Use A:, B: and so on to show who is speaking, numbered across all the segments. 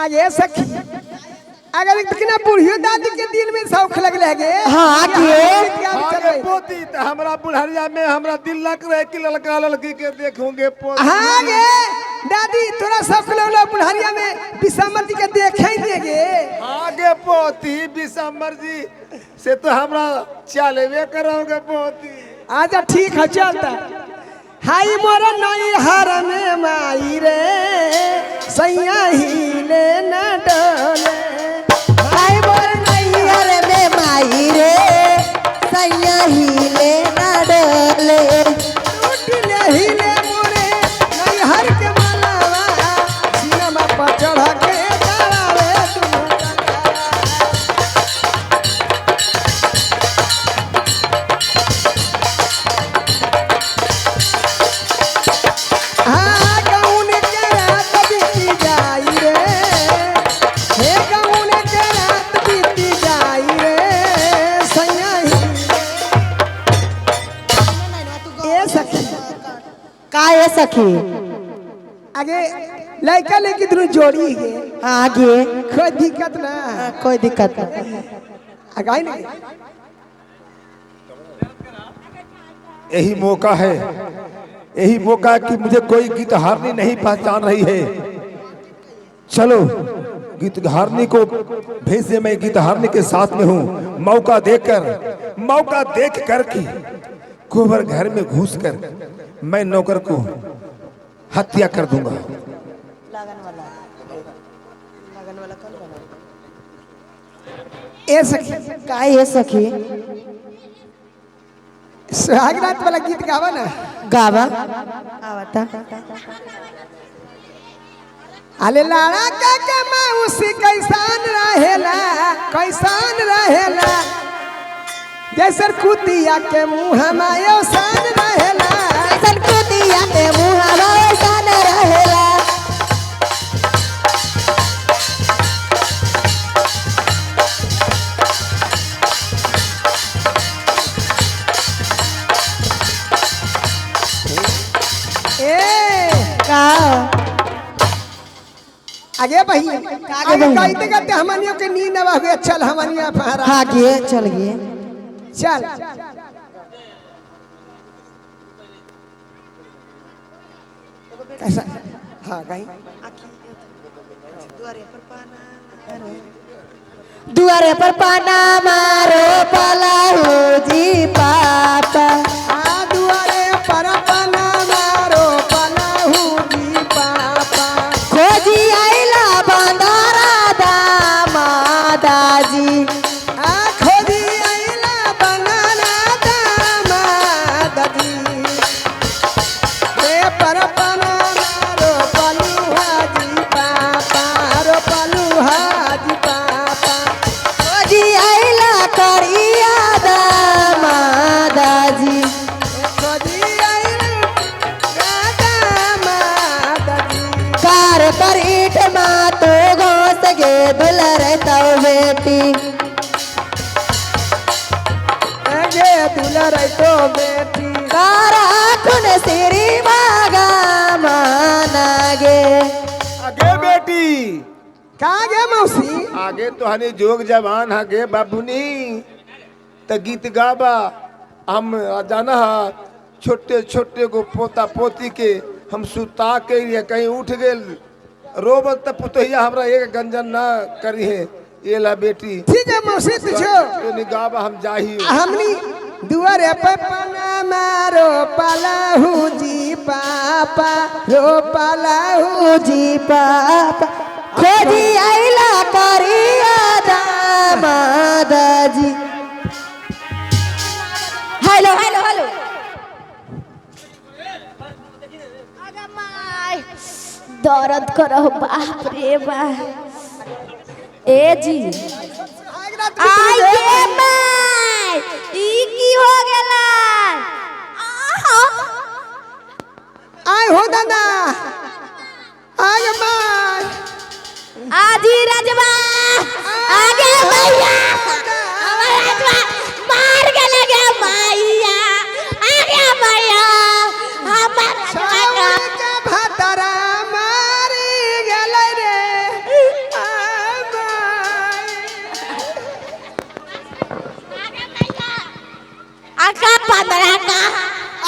A: आगे सखी अगर कितना बुढ़ियो दादी के दिल में शौक लग लगे
B: हाँ
C: आगे पोती तो हमरा बुढ़ारिया में हमरा दिल लग रहे कि लड़का लड़की के देखोगे पोती।
A: हाँ गे दादी तोरा शौक लगलो बुढ़ारिया में विषमर जी के देखे ही देगे।
C: आगे पोती विषमर जी से तो हमरा चलेवे करोगे पोती।
A: आजा ठीक है चलता हाई मोर नई हर में माई रे सैया हिले न डोले
B: हाय मोर नैहर में माई रे सैया हिले ना डोले
A: टूटले हिले मोरे नई हर के मालावा सिनेमा पर चढ़ा के गावे हाँ कौन के रात बीती जाई रे हे कौन के रात बीती जाई रे सैया ए सखी
B: का ये सखी
A: आगे लड़का लड़की दोनों जोड़ी है
B: आगे
A: कोई दिक्कत ना
B: कोई दिक्कत नहीं
A: आगे नहीं
C: यही मौका है, यही मौका है कि मुझे कोई गीत हारनी नहीं पहचान रही है। चलो गीत हारनी को भेजे, मैं गीत हारनी के साथ में हूँ। मौका देख कर के गोबर घर में घुस कर मैं नौकर को हत्या कर दूंगा।
A: ए सखी
B: का ये सखी
A: सुहाग रात वाला गीत गावा ना
B: गावा आवता
A: अले लाड़ा का मौसी कैसान रहेला जैसे कुतिया के मुँह मायो सान रहेला
B: ऐसन कुतिया के मुँह सान रहेला
A: ए
B: का
A: आगे बही आगे गाइते गाते हमनियों के नींद आवा हुए चल हमनिया पहरा
B: आगे चल गए
A: चल कैसा हाँ गाई
B: दुआरे पर पाना मारो पलाहू जी पापा
A: आ दुआरे पर पना मारो पलाहू जी पापा
B: खोजी आइला बंदारा दामादाजी
A: आ खोजी आइला बनाना दामाद जी रे पर पना मारो पलूहा जी पापा रो पलूहा जी पापा
B: खोजी आइला करिया दामादाजी
A: खोजी आइला दामाद जी
B: कार पर ईट मा तो घोस गे दुलर तो बेटी
A: गे दुलर तो बेटी
B: कारा खुन सिरी मागा मानागे
C: आगे बेटी
A: कहाँ गे मौसी
C: आगे तो हनी जोग जवान हगे बाबूनी तो गीत गाबा हम जाना छोटे छोटे को पोता पोती के हम सुता के लिए कहीं उठ गए रोबत तब पुतहिया हमरा एक गंजन ना करी है ये ला बेटी
A: ठीक है मौसी तुझो
C: तो गाबा हम जाही
A: हमनी दुआरे पे पना मारो पलाहू जी पापा रो पलाहू
B: जी पापा खोजी आइला करिया दामादाजी हेलो हेलो हेलो दर्द करो बाप रे बाप ए जी आइए माय ई की हो गेला
A: आय हो दादा आगे माय
B: आजी राजवा आगे भैया हमारा राजवा मार के लगे भैया आगे भैया हमारा
A: छावनी के भतरा मारी गेलै रे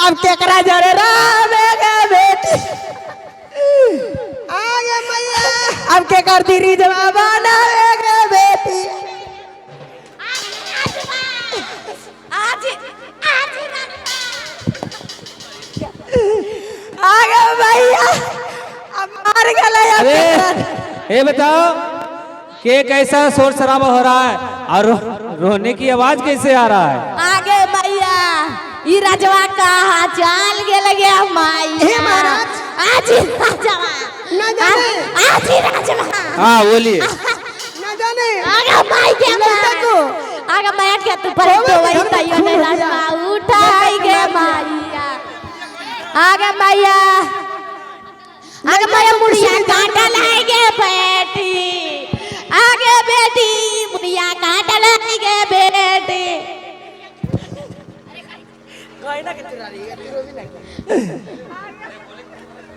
B: अब केकरा जरे रावेगा बेटी
A: आगे मैया
B: अब के कर दी रिजवा बनावेगा बेटी आगे भैया अब मार गया
D: अरे ये बताओ कि कैसा शोर शराबा हो रहा है और रोने की आवाज कैसे आ रहा है?
E: आगे भैया ई राजवा कहा चाल गेल गया माई
A: हे महाराज।
E: आज ही राजवा
A: ना जाने
E: आज ही राजवा
D: हाँ बोलिए।
A: ना जाने
E: आगे माई के
A: लड़का को
E: आगे बैठ के तू पर तो वही तैयो ने राजवा उठाई गे माईया आगे मैया आगे मैया मुड़िया काटा लाएगे बेटी आगे बेटी मुड़िया काटा लाएगे बेटी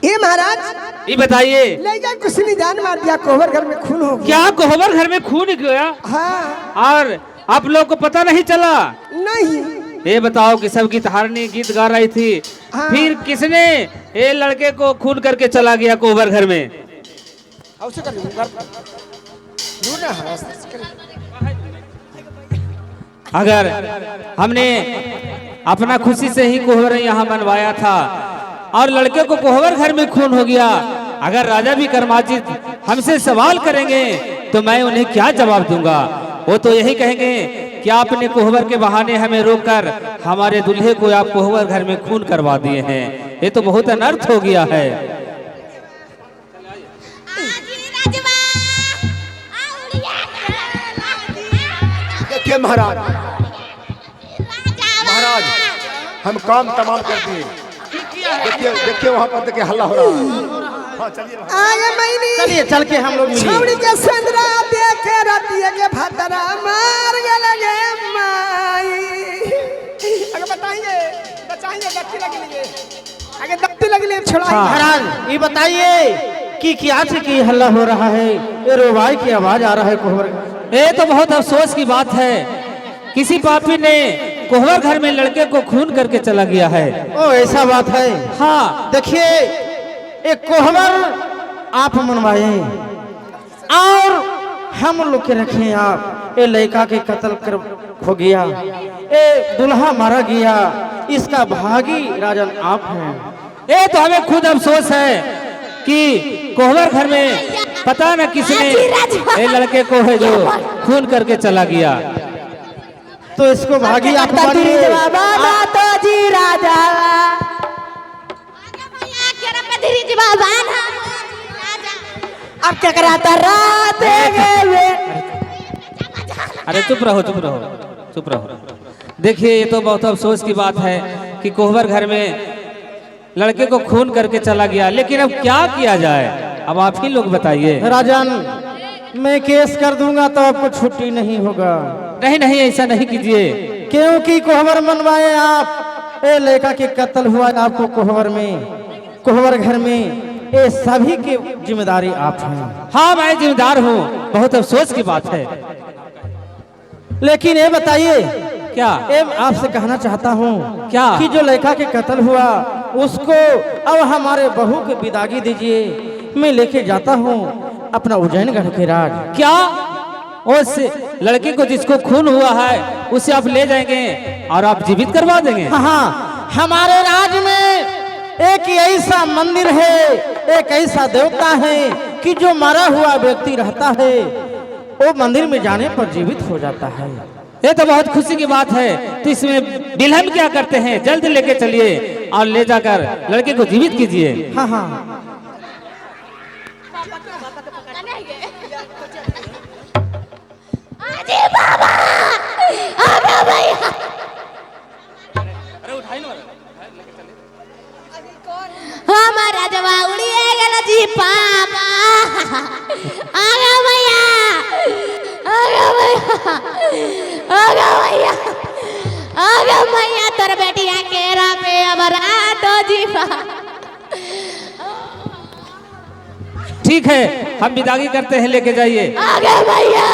A: ये महाराज
D: ये बताइए
A: ले जा कुछ नहीं जान मार दिया कोहबर घर में खून हो गया
D: क्या कोहबर घर में खून गया
A: हाँ
D: और आप लोग को पता नहीं चला?
A: नहीं
D: ये बताओ कि सब गीतहारनी गीत गा रही थी
A: हाँ।
D: फिर किसने ये लड़के को खून करके चला गया कोहबर घर में?
A: औसे कर दूर ना हरास
D: अगर हमने अपना खुशी से ही कोहबर यहाँ मनवाया था और लड़के को कोहबर घर में खून हो गया, अगर राजा भी कर्माजित हमसे सवाल करेंगे तो मैं उन्हें क्या जवाब दूंगा? वो तो यही कहेंगे कि आपने कोहबर के बहाने हमें रोककर हमारे दूल्हे को आप कोहबर घर में खून करवा दिए हैं। ये तो बहुत अनर्थ हो गया है।
C: देखिए महाराज, महाराज हम काम तमाम कर दिए। देखिए देखिए वहाँ पर देखिए हल्ला हो रहा है। हाँ चलिए
A: आगे मैंने
B: चलिए चल के हम लोग मिलिए
A: छौड़ी के संदरा देखे रतिया के भतरा मार गए माई आगे बताइए बचाइए दत्ती लगी आगे दत्ती लगी छोड़ाई
B: महाराज ये बताइए कि क्या से की हल्ला हो रहा है? ये रोवाई की आवाज आ रहा है कोहबर।
D: ये तो बहुत अफसोस की बात है, किसी पापी ने कोहबर घर में लड़के को खून करके चला गया है।
B: ओ ऐसा बात है।
D: हाँ
B: देखिए एक कोहबर आप मनवाए और हम लोग के रखे आप ये लड़का के कत्ल कर हो गया, ये दुल्हा मारा गया, इसका भागी राजन आप हैं।
D: ये तो हमें खुद अफसोस है कि कोहबर घर में पता न किसने ये लड़के को है जो खून करके चला गया।
B: तो इसको भागी आप मानिए।
E: तो जी राजा
B: अब क्या कराता रात
D: अरे चुप रहो चुप रहो चुप रहो। देखिए ये तो बहुत अफसोस की बात है कि कोहबर घर में लड़के को खून करके चला गया, लेकिन अब क्या किया जाए? अब आप ही लोग बताइए।
B: राजन मैं केस कर दूंगा तो आपको छुट्टी नहीं होगा,
D: नहीं नहीं ऐसा नहीं कीजिए।
B: क्योंकि कोहबर मनवाए आप, ये लड़का के कत्ल हुआ आपको कोहबर में, कोहबर घर में, ये सभी की जिम्मेदारी आप हैं।
D: हाँ मैं जिम्मेदार हूँ, बहुत अफसोस की बात है।
B: लेकिन ये बताइए
D: क्या?
B: ये आपसे कहना चाहता हूँ
D: क्या?
B: कि जो लड़का के कत्ल हुआ उसको अब हमारे बहू के विदागी दीजिए, मैं लेके जाता हूँ अपना उज्जैनगढ़ के राज।
D: क्या उस लड़के को जिसको खून हुआ है उसे आप ले जाएंगे और आप जीवित करवा देंगे?
B: हाँ हमारे राज में एक ऐसा मंदिर है, एक ऐसा देवता है कि जो मरा हुआ व्यक्ति रहता है वो मंदिर में जाने पर जीवित हो जाता है।
D: ये तो बहुत खुशी की बात है, तो इसमें विलंब क्या करते हैं? जल्द लेके चलिए और ले जाकर लड़के को जीवित कीजिए।
B: हाँ हाँ
E: अरे बाबा अरे भैया हमारा जवा उड़िए गेल जी पापा। आगे भैया आगे भैया आगे भैया आगे भैया तोर बेटिया केरा पे हमारा तो जी
D: ठीक है हम विदागी करते हैं, लेके जाइए।
E: आगे भैया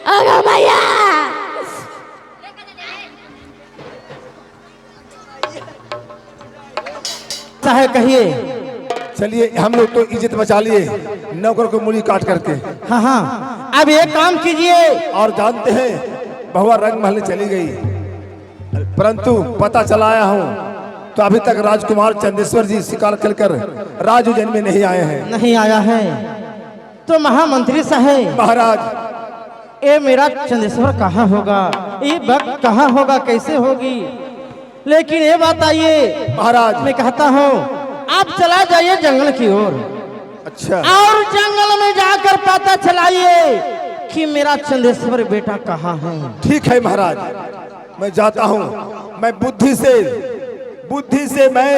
E: आगे भैया
B: है कहिए।
C: चलिए हम लोग तो इज्जत बचा लिए नौकर को मूली काट करके।
B: हाँ हाँ, अब एक काम कीजिए।
C: और जानते हैं बहुआ रंग महल चली गई, परंतु पता चला आया हूँ तो अभी तक राजकुमार चंदेश्वर जी शिकार खेलकर राज उज्जैन में नहीं आए हैं।
B: नहीं आया है तो महामंत्री साहब
C: महाराज
B: ये मेरा चंदेश्वर कहाँ होगा, ये वक्त कहाँ होगा, कैसे होगी। लेकिन ये बात आइए
C: महाराज
B: मैं कहता हूँ आप चला जाइए जंगल की ओर,
C: अच्छा
B: और जंगल में जाकर पता चलाइए कि मेरा चंदेश्वर बेटा कहाँ है।
C: ठीक है महाराज, मैं जाता हूँ। मैं बुद्धि से मैं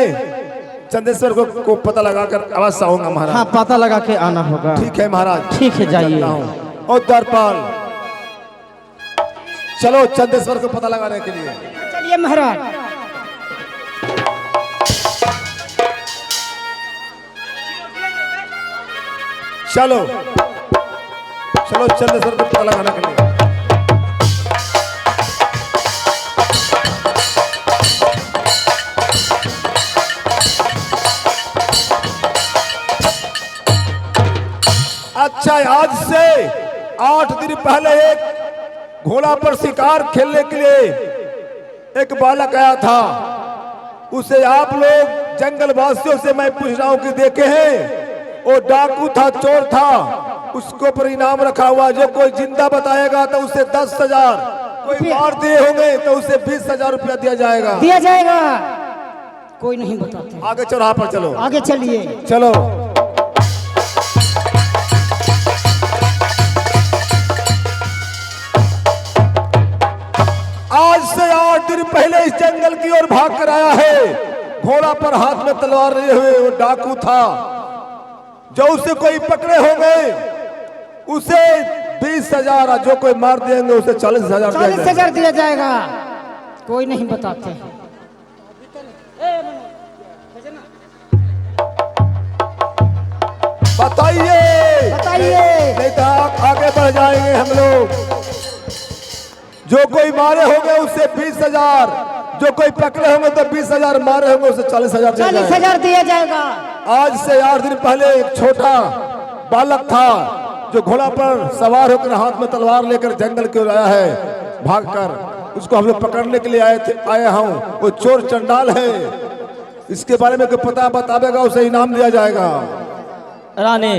C: चंदेश्वर को पता लगाकर अवश्य आऊंगा महाराज।
B: हाँ पता लगा के आना होगा।
C: ठीक है महाराज,
B: ठीक है जाइए।
C: जाता हूँ। और द्वारपाल चलो चंदेश्वर को पता लगाने के लिए।
A: चलिए महाराज।
C: चलो चलो चंदेश्वर को पता लगाने के लिए। अच्छा, आज से 8 दिन पहले एक घोड़ा पर शिकार खेलने के लिए एक बालक आया था। उसे आप लोग जंगल वासियों से मैं पूछ रहा हूं कि देखे हैं? वो डाकू था, चोर था, उसको पर इनाम रखा हुआ। जो कोई जिंदा बताएगा तो उसे 10,000, कोई मार दिए होंगे तो उसे 20,000 रुपया दिया जाएगा।
A: दिया जाएगा। कोई नहीं बताते।
C: आगे चौराहा पर चलो,
A: आगे चलिए।
C: चलो। आज से 8 दिन पहले इस जंगल की ओर भाग कर आया है, घोड़ा पर हाथ में तलवार लिए हुए। वो डाकू था। जो उसे कोई पकड़े होंगे उसे 20,000, और जो कोई मार देंगे उसे 40,000
A: 40,000 दिया जाएगा। कोई नहीं बताते।
C: बताइए, नहीं तो आगे बढ़ जाएंगे हम लोग। जो कोई मारे होंगे उसे 20,000, जो कोई पकड़े होंगे तो 20,000, मारे होंगे उसे 40,000
A: 40,000 दिया जाएगा।
C: आज से 8 दिन पहले एक छोटा बालक था जो घोड़ा पर सवार होकर हाथ में तलवार लेकर जंगल की ओर आया है भागकर। उसको हम लोग पकड़ने के लिए आए हूँ। वो चोर चंडाल है। इसके बारे में कोई पता बतावेगा उसे इनाम दिया जाएगा।
F: रानी,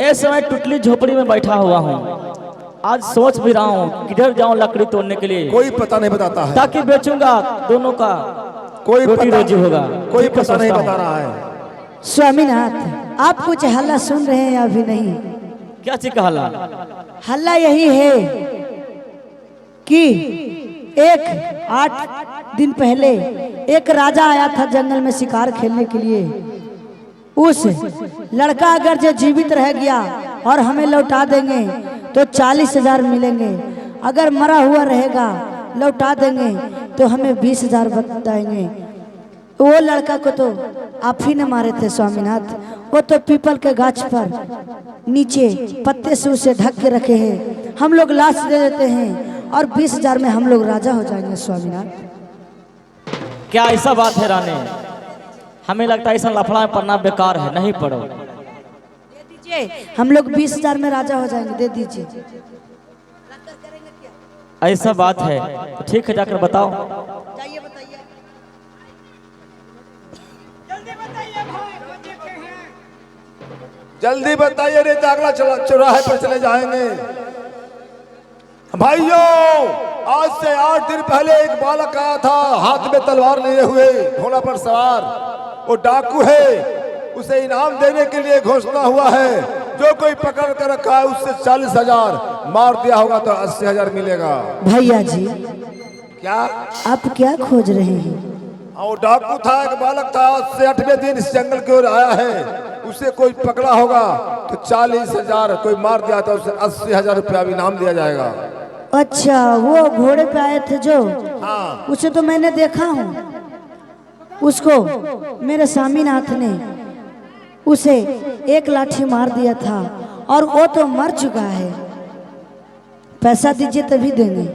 F: इस समय टुटली झोपड़ी में बैठा हुआ हूँ। आज सोच भी रहा हूँ किधर जाऊँ लकड़ी तोड़ने के लिए,
C: कोई पता नहीं बताता है।
F: ताकि बेचूंगा, दोनों का
C: कोई
F: रोटी रोजी होगा।
C: कोई पता नहीं बता रहा है।
G: स्वामीनाथ, आप कुछ हल्ला सुन रहे हैं अभी नहीं?
F: क्या चीज का हल्ला?
G: हल्ला यही है कि 8 दिन पहले एक राजा आया था जंगल में शिकार खेलने के लिए। उस लड़का अगर जो जीवित रह गया और हमें लौटा देंगे तो 40,000 मिलेंगे। अगर मरा हुआ रहेगा लौटा देंगे तो हमें 20,000 बताएंगे। वो लड़का को तो आप ही ने मारे थे स्वामीनाथ। वो तो पीपल के गाछ पर नीचे पत्ते से उसे ढक के रखे हैं। हम लोग लाश दे देते हैं और 20,000 में हम लोग राजा हो जाएंगे स्वामीनाथ।
F: क्या ऐसा बात है रानी? हमें लगता है ऐसा लफड़ा में पढ़ना बेकार है, नहीं पढ़ो।
G: दे दीजिए, हम लोग 20,000 में राजा हो जाएंगे। दे दीजिए।
F: ऐसा बात है तो ठीक है, जाकर बताओ।
G: जाइए बताइए।
C: जल्दी बताइए, नहीं तो अगला चौराहे पर चले जाएंगे। भाइयों, आज से 8 दिन पहले एक बालक आया था हाथ में तलवार लिए हुए, घोड़ा पर सवार। वो डाकू है। उसे इनाम देने के लिए घोषणा हुआ है। जो कोई पकड़ कर रखा है उससे 40,000, मार दिया होगा तो 80,000 मिलेगा।
G: भैया जी,
C: क्या
G: आप क्या खोज रहे हैं?
C: वो डाकू था, एक बालक था। आज से 8वें दिन इस जंगल की ओर आया है। उसे कोई पकड़ा होगा तो 40,000, कोई मार दिया तो उसे 80,000 रुपया इनाम दिया जाएगा।
G: अच्छा, वो घोड़े पे आए थे जो?
C: हाँ,
G: उसे तो मैंने देखा हूँ। उसको मेरे स्वामीनाथ ने उसे एक लाठी मार दिया था और वो तो मर चुका है। पैसा दीजिए तभी देंगे।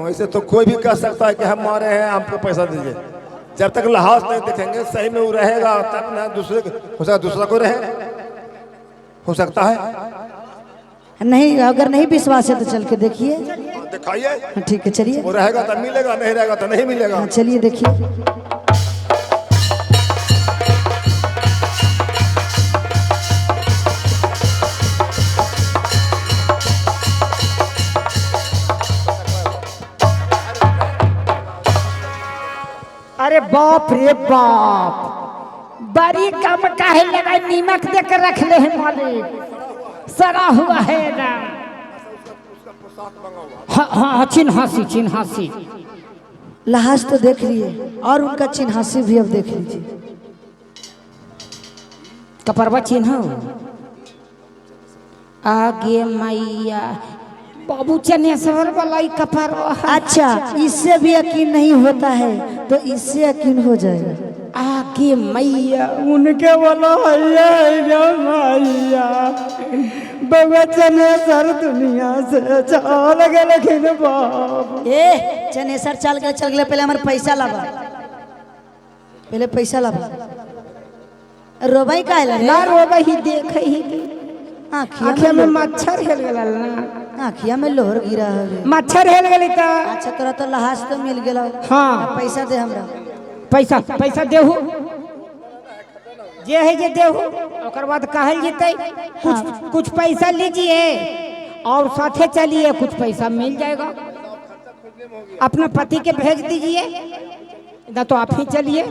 C: ऐसे तो कोई भी कह सकता है कि हम मारे हैं, हमको पैसा दीजिए। जब तक लहाज नहीं देखेंगे सही में वो रहेगा तब ना दूसरे हो सकता दूसरा कोई रहे हो सकता है।
G: नहीं, अगर नहीं विश्वास है तो चल के देखिए।
C: दिखाइए।
G: हाँ, ठीक है चलिए।
C: वो रहेगा तो मिलेगा, नहीं रहेगा तो नहीं मिलेगा।
G: हाँ, चलिए देखिए।
A: अरे बाप रे बाप, बड़ी कम काहे लगा, नीमक देकर रख ले हैं मालिक, सड़ा हुआ है ना। हाँ हाँ, चिन्हासी चिन्हासी।
G: लहाज तो देख लिए और उनका चिन्हासी भी अब देख लीजिए।
A: कपरवा चिन्ह आगे मैया बाबू चनेश्वर वाला कपरवा।
G: अच्छा, इससे भी यकीन नहीं होता है तो इससे यकीन हो जाएगा।
A: आगे मैया उनके वाला मैया बाबा चनेश्वर दुनिया से चल गए बाबू।
G: ए चनेसर चल गए, पहले हमारे पैसा लाबा, पहले पैसा लाबा। रोबाई का है
A: ना रोबाई ही देख ही
G: आँखिया
A: में मच्छर हेल गया ना,
G: आँखिया में लोहर गिरा है।
A: मच्छर हेल गई तो
G: अच्छा तोरा तो लहाज तो मिल गया।
A: हाँ
G: पैसा दे हमरा।
A: पैसा पैसा देहू जे है जे देहू, ओकर बाद कहल जेतै कुछ पैसा लीजिए और साथे चलिए, कुछ पैसा मिल जाएगा। अपने पति के भेज दीजिए, ना तो आप ही चलिए।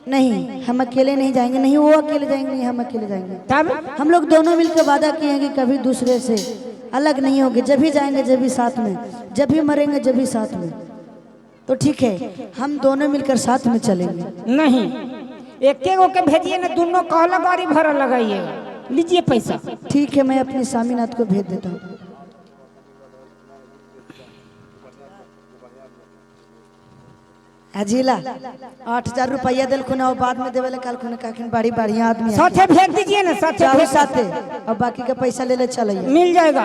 G: नहीं, हम अकेले नहीं जाएंगे, नहीं वो अकेले जाएंगे, नहीं हम अकेले जाएंगे।
A: तब
G: हम लोग दोनों मिलकर वादा किए हैं कि कभी दूसरे से अलग नहीं होंगे, जब भी जाएंगे जब भी साथ में, जब भी मरेंगे जब भी साथ में। तो ठीक है, हम दोनों मिलकर साथ में चलेंगे।
A: नहीं, एक के भेजिए ना, दोनों कहला गाड़ी भरा लगाइए, लीजिए पैसा।
G: ठीक है, मैं अपने स्वामीनाथ को भेज देता हूँ। अजीला 8,000 रुपया दिल खुना और बाद में देवे कल खुना काकिन बड़ी बढ़िया आदमी है।
A: साथे भेज दीजिए ना, साथे
G: जाओ
A: भेज
G: साथे और बाकी का पैसा ले ले चलिए।
A: मिल जाएगा।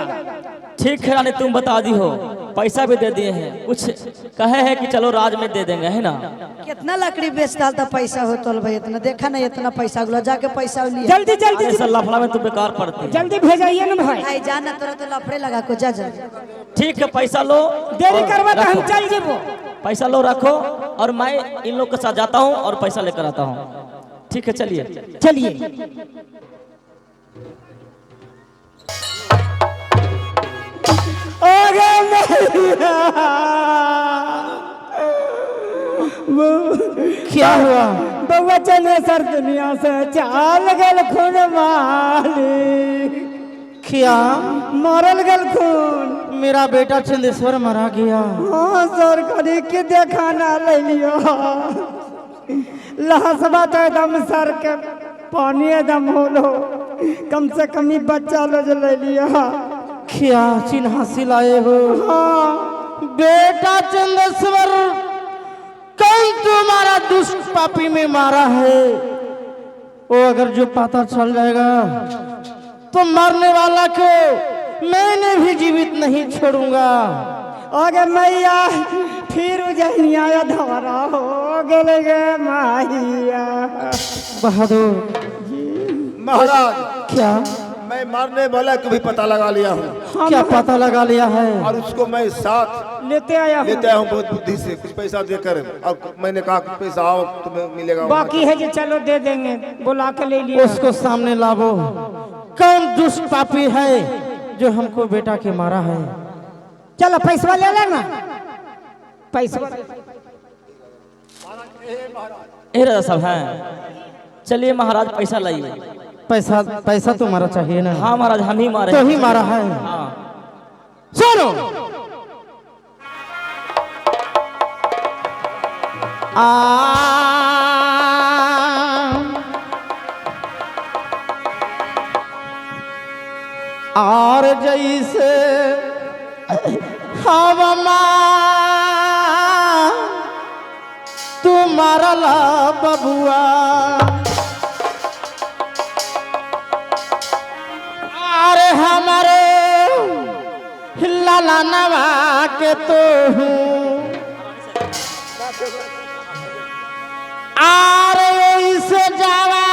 F: ठीक है रानी, तुम बता दी हो, पैसा भी दे दिए हैं, कुछ कहे हैं कि चलो राज में दे देंगे, है ना।
G: कितना लकड़ी बेच डालता पैसा हो तो भाई, इतना देखा ना, इतना पैसा गुला जाके पैसा लिया।
A: जल्दी जल्दी
F: अरे सर लफड़ा में तो बेकार पड़ती है।
A: जल्दी भेजाइए ना भाई।
G: भाई जाना तोरा तो लफड़े लगा को जा जा।
F: ठीक है, पैसा लो,
A: देरी
F: और
A: करवा तो हम
F: रखो।
A: चल जेबो।
F: पैसा लो रखो, और मैं इन लोग के साथ जाता हूँ और पैसा लेकर आता हूँ। ठीक है, चलिए
A: चलिए।
B: क्या हुआ?
A: बउआ चनेश्वर दुनिया से चाल गल खून माली,
B: क्या?
A: मरल गल खून।
B: मेरा बेटा चंदेश्वर मरा गया।
A: हाँ सर, कभी के देखा ना ले लियो, लहसबा तो एकदम सर के पानी एकदम होलो, कम से कम ही बच्चा लो जो ले लिया।
B: क्या चिन्हासी लाए हो?
A: हाँ
B: बेटा चंदेश्वर कल तुम्हारा दुष्ट पापी में मारा है, वो अगर जो पता चल जाएगा तो मरने वाला को मैंने भी जीवित नहीं छोड़ूंगा।
A: आगे मैया फिर उजनिया धरा हो गए गे माहिया।
B: बहादुर
C: महाराज,
B: क्या?
C: मैं मारने वाला को भी पता लगा लिया हूँ,
B: क्या पता लगा लिया है?
C: और उसको मैं साथ
A: लेते आया हूँ।
C: लेते आया हूँ बहुत बुद्धि से, कुछ पैसा देकर। और मैंने कहा कुछ पैसा आओ तुम्हें मिलेगा।
A: बाकी है जो चलो दे देंगे, बुला के ले लिया।
B: उसको सामने लावो। कौन दुष्ट पापी है जो हमको बेटा के मारा है?
A: चलो पैसा ले लेना, पैसा।
F: ए राजा साहब हैं, चलिए महाराज पैसा लाइए।
B: पैसा तुम्हारा चाहिए ना?
F: हाँ महाराज, हम ही मारे।
B: तो ही मारा है।
F: हाँ।
B: सुनो, और जैसे हवा तुम्हारा ला बबुआ, अरे हमारे लाला नवा के तो हूँ, आरे इसे जावा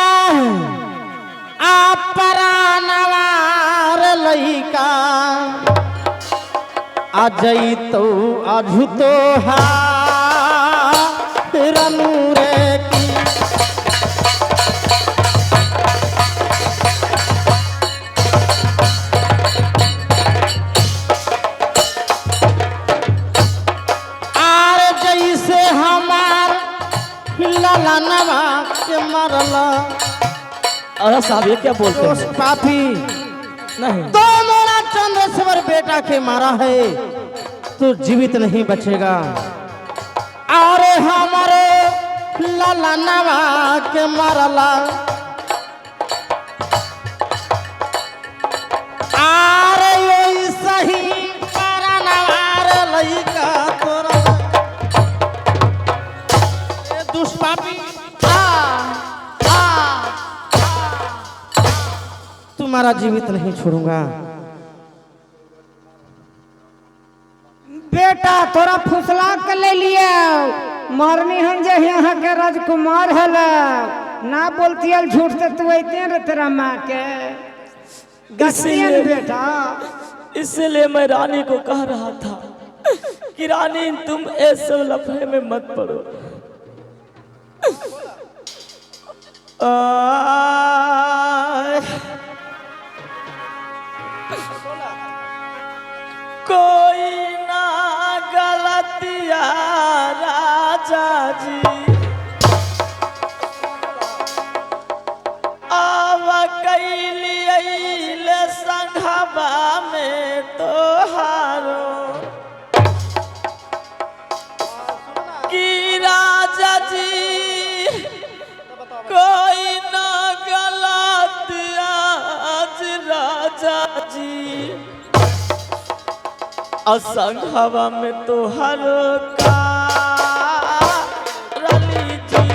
B: आप परानवार लइका आ जई तो आजू तो रनु रे की आर जैसे हमार ललनवा के मरला।
F: अरे साहब ये क्या बोलते
B: दोस्त
F: हैं?
B: पापी
F: नहीं
B: तो मेरा चंद्रेश्वर बेटा के मारा है तो जीवित नहीं बचेगा। अरे हमारे ललनवा के मरला अरे ये सही परनवार लइका तोरा ए दुष्पापी तुम्हारा जीवित नहीं छोड़ूंगा।
A: बेटा तोरा फुसला के ले लिया मारनी हम जे यहाँ के राजकुमार हल ना बोलती हल झूठ से तू अते रे तेरा माँ के गसियन बेटा।
F: इसलिए मैं रानी को कह रहा था कि रानी तुम ऐसे लफड़े में मत पड़ो। कोई ना गलतिया राजा जी आव कैलिए संघबा में तोहारो कि राजा जी कोई ना गलतिया राजा जी असंघवा में तोहर का रली जी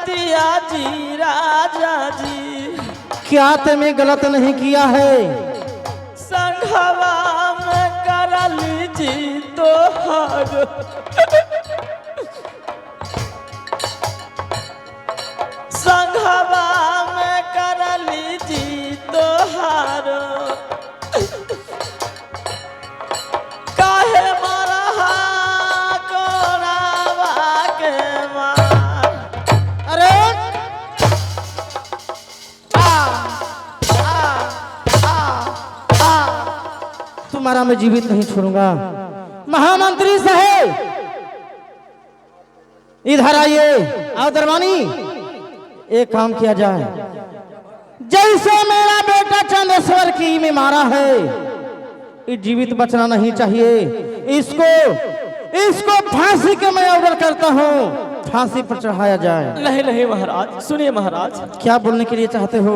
F: की जी राजा जी
B: क्या तुम्हें गलत नहीं किया है?
F: संघवा में करली जी तोहर संघवा में करली जी तोहर काहे मरहा कोरावा के मार।
B: अरे तुम्हारा मैं जीवित नहीं छोड़ूंगा। महामंत्री साहेब इधर आइए। आओ दरबानी एक काम किया जाए जैसे मेरा बेटा चंद्रेश्वर की में मारा है ये जीवित बचना नहीं चाहिए। इसको फांसी के मैं ऑर्डर करता हूँ फांसी पर चढ़ाया जाए।
F: नहीं नहीं महाराज सुनिए महाराज
B: क्या बोलने के लिए चाहते हो?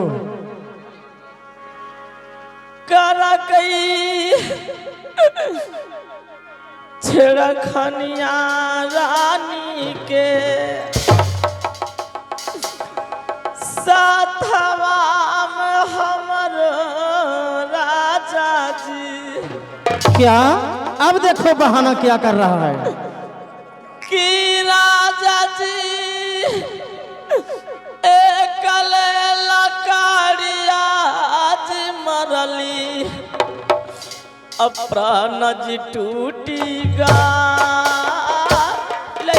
F: करा कई छेड़खानिया रानी के साथवा में हमर राजा जी।
B: क्या अब देखो बहाना क्या कर रहा है
F: कि राजा जी एकल लकाड़िया जी मरली प्राण जी टूटीगा ले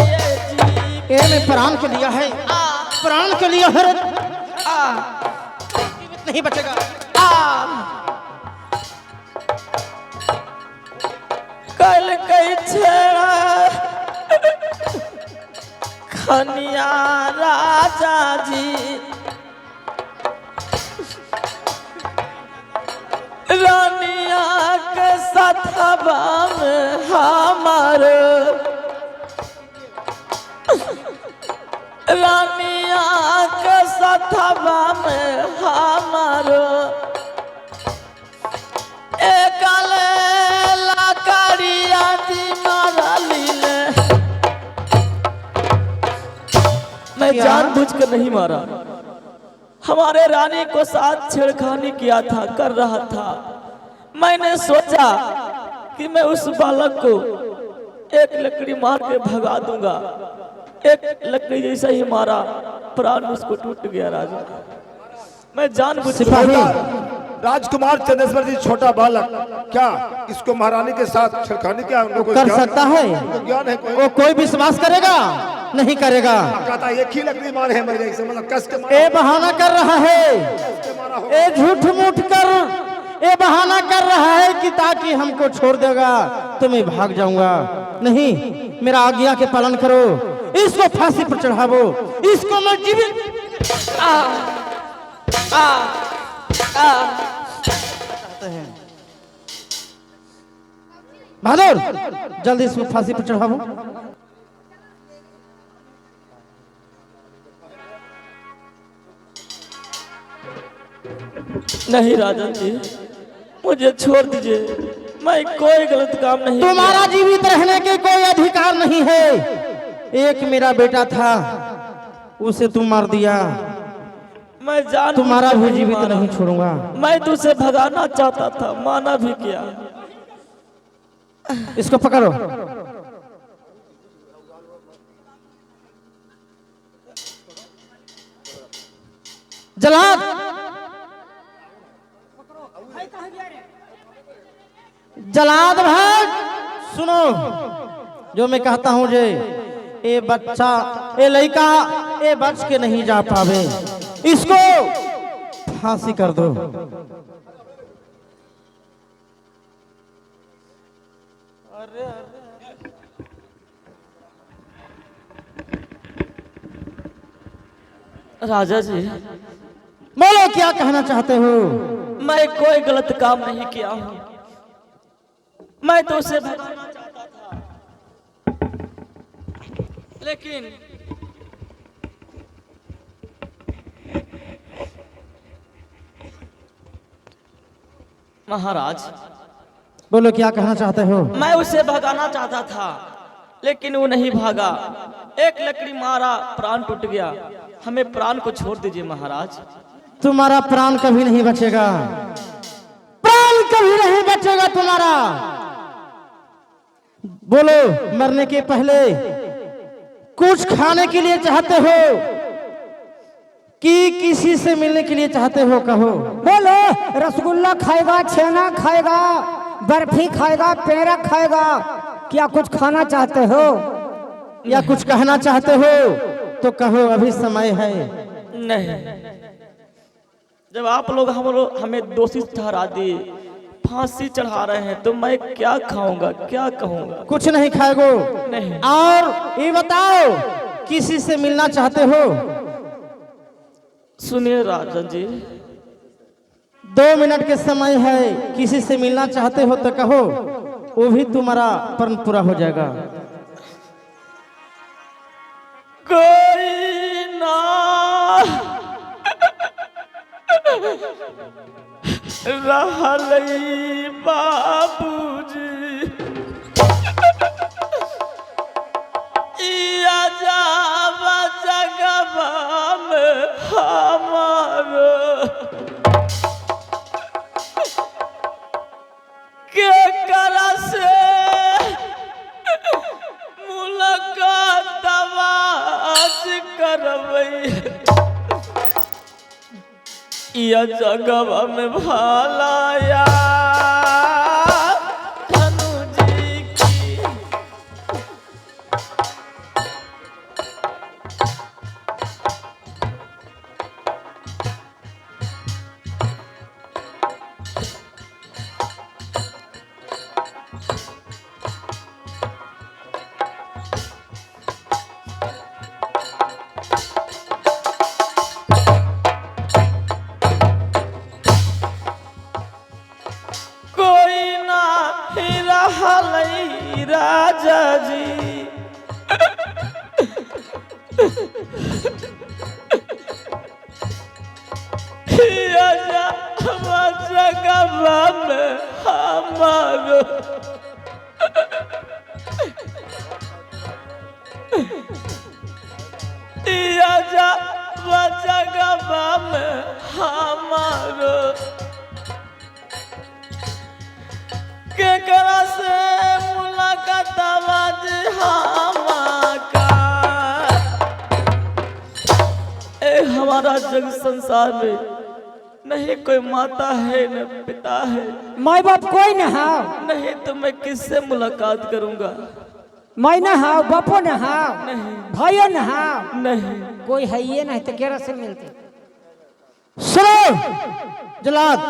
F: जी
B: ये मैं प्राण के लिया है प्राण के लिया है जीवित नहीं बचेगा।
F: कल कई छेड़ा खनिया राजा जी रानिया के साथवा में हमार रानिया के सथवा में हमारो एकले लाकड़िया दी मारलीले। मैं जानबूझ कर नहीं मारा, हमारे रानी को साथ छेड़खानी किया था, कर रहा था। मैंने सोचा कि मैं उस बालक को एक लकड़ी मार के भगा दूंगा। एक लकड़ी जैसा ही मारा, प्राण उसको टूट गया। राजा मैं जानबूझ
C: राजकुमार चंदेश्वर जी छोटा बालक, क्या इसको महारानी के साथ छेड़खानी क्या उनको कोई
B: कर
C: ज्ञान-
B: सकता है?
C: उनको ज्ञान है कोई?
B: वो कोई विश्वास करेगा? नहीं करेगा।
C: कहता एक ही लकड़ी मारे है मेरे जैसे, मतलब कस के मारा
B: ए बहाना कर रहा है,
C: कस के मारा हो।
B: ए झूठ मूठ कर ए बहाना कर रहा है कि ताकि हमको छोड़ देगा तो मैं भाग जाऊंगा। नहीं, मेरा आज्ञा के पालन करो, इसको फांसी पर चढ़ावो, इसको मैं जीवित बहादुर जल्दी इसको फांसी पर चढ़ावो।
F: नहीं राजन जी, मुझे छोड़ दीजिए, मैं कोई गलत काम नहीं किया।
B: तुम्हारा जीवित रहने के कोई अधिकार नहीं है। एक मेरा बेटा था, उसे तुम मार दिया,
F: मैं जान
B: तुम्हारा भी जीवित नहीं छोड़ूंगा।
F: मैं तुझसे भगाना चाहता था, माना भी किया।
B: इसको पकड़ो। जलाद जलाद भाई सुनो, जो मैं कहता हूं जे ए बच्चा ए लड़का ए बच के नहीं जा पावे, इसको फांसी कर दो।
F: राजा जी,
B: बोलो क्या कहना चाहते हो?
F: मैं कोई गलत काम नहीं किया हूँ, मैं तो उसे भगाना चाहता था, लेकिन महाराज,
B: बोलो क्या कहना चाहते हो?
F: मैं उसे भगाना चाहता था, लेकिन वो नहीं भागा। एक लकड़ी मारा, प्राण टूट गया। हमें प्राण को छोड़ दीजिए महाराज।
B: तुम्हारा प्राण कभी नहीं बचेगा, प्राण कभी नहीं बचेगा तुम्हारा। बोलो, मरने के पहले कुछ खाने के लिए चाहते हो कि किसी से मिलने के लिए चाहते हो? कहो।
A: बोलो, रसगुल्ला खाएगा, छेना खाएगा, बर्फी खाएगा, पेड़ा खाएगा, क्या कुछ खाना चाहते हो
B: या कुछ कहना चाहते हो तो कहो, अभी समय है।
F: नहीं, जब आप लोग हमें दोषी ठहरा दिए, फांसी चढ़ा रहे हैं, तो मैं क्या खाऊंगा, क्या कहूंगा?
B: कुछ नहीं खाएगो।
F: नहीं।
B: और ये बताओ, किसी से मिलना चाहते हो?
F: सुनिए राजन जी,
B: 2 मिनट के समय है, किसी से मिलना चाहते हो तो कहो, वो भी तुम्हारा प्रण पूरा हो जाएगा।
F: कोई ना रहलई बाबूजी, इया जावा जगवा में हमारो के करा से मुलाकात आवाज करवई, इया जगवा में भालाया धनु जी की। राजा जी रगवा में हमारो जा जगवा में हमारो केकरा से मुलाकात आवाज हमारा ए हमारा जग संसार में नहीं कोई माता है न पिता है,
A: माई बाप कोई न हो,
F: नहीं तो मैं किससे मुलाकात करूंगा?
A: माई न हो, बापो न हो,
F: नहीं
A: भाइयों न हो,
F: नहीं
A: कोई है ये नहीं तो केरा से मिलते।
B: सुनो जलाद,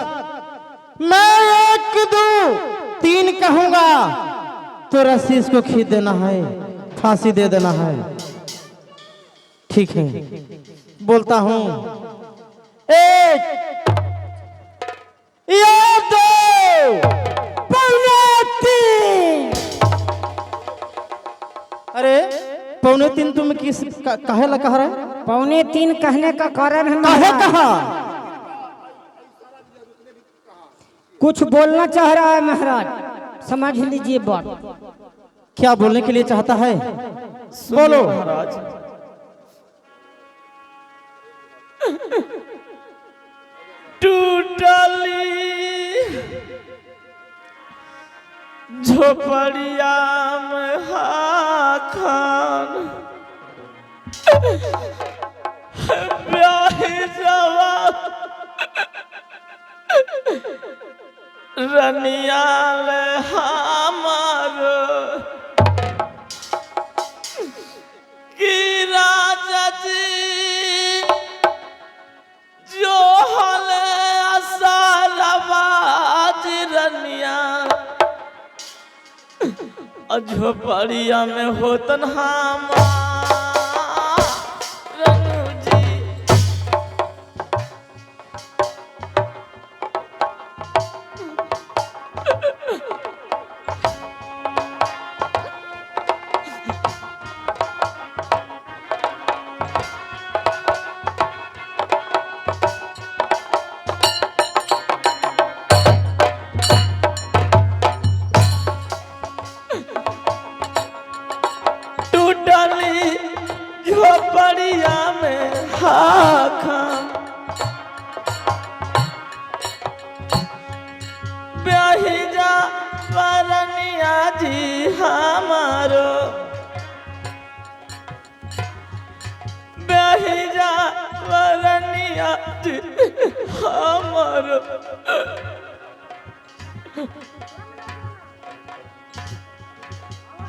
B: मैं 1 2 3 कहूंगा तो रस्सी इसको खींच देना है, फांसी दे देना है। ठीक है, बोलता हूं 1 2 3। अरे 2:45 तुम किस काहे ला कह रहे?
A: 2:45 कहने का कारण है
B: काहे कहा?
A: कुछ बोलना चाह रहा है महाराज, समझ लीजिए बात।
B: क्या बोलने के लिए चाहता है? बोलो
F: महाराज। टूटली झोपड़िया में खान ब्याही जवान रनियाल हमारो की राजा जी जो हल असरवाज रनिया झोपड़िया में होतन हमार रनु जी। झोपड़िया में खान ब्याही जा वरनिया जी हमारो ब्याही जा वरनिया जी हमारो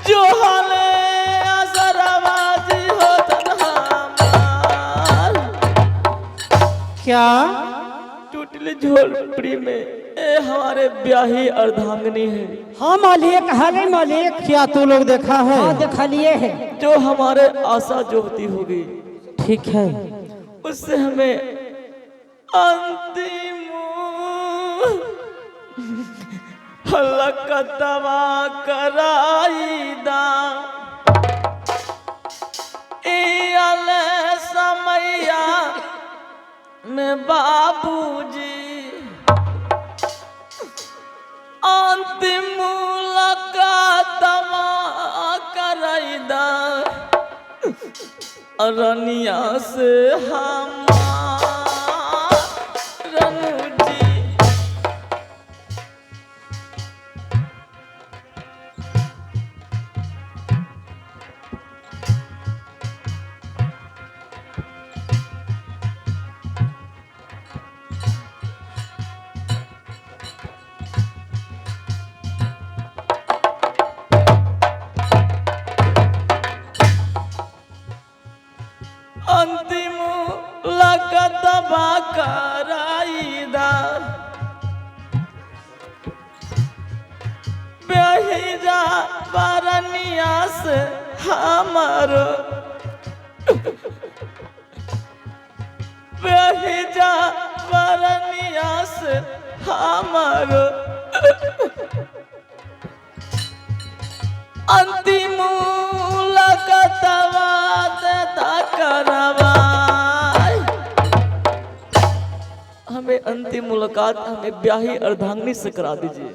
F: जो हाले असरवाजी होतन हमार।
B: क्या?
F: टूटली झोपड़ी में ए हमारे ब्याही अर्धांगनी है।
A: हाँ मालिक, हाले मालिक।
B: क्या तू लोग देखा है?
A: हाँ देखा लिए है।
F: जो हमारे आशा जोहती होगी,
B: ठीक है,
F: उससे हमें अंतिम हलकतवा कराई दा समैया में बाबूजी अंतिम मुलाकातवा कराई दा रनिया से हमार रनु जी। अंतिम लगतबा कराईदा बेहिजा बरनिया से हमारो बेहिजा बरनिया से हमारो अंतिम लगतवा देता करवा हमें अंतिम मुलाकात हमें ब्याही अर्धांगिनी से करा दीजिए।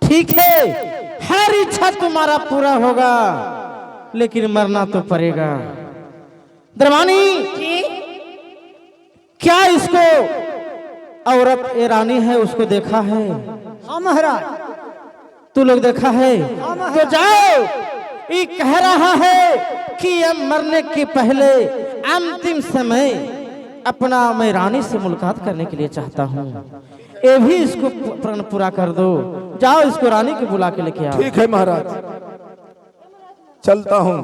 B: ठीक है, हर इच्छा तुम्हारा पूरा होगा, लेकिन मरना तो पड़ेगा। दरबानी, क्या इसको औरत ये रानी है उसको देखा है?
A: हाँ महाराज।
B: तू लोग देखा है? तो जाओ, ये कह रहा है कि अब मरने के पहले अंतिम समय अपना मैं रानी से मुलाकात करने के लिए चाहता हूँ। ये भी इसको प्रण पूरा कर दो। जाओ, इसको रानी को बुला के लेके आओ।
C: ठीक है महाराज, चलता हूँ।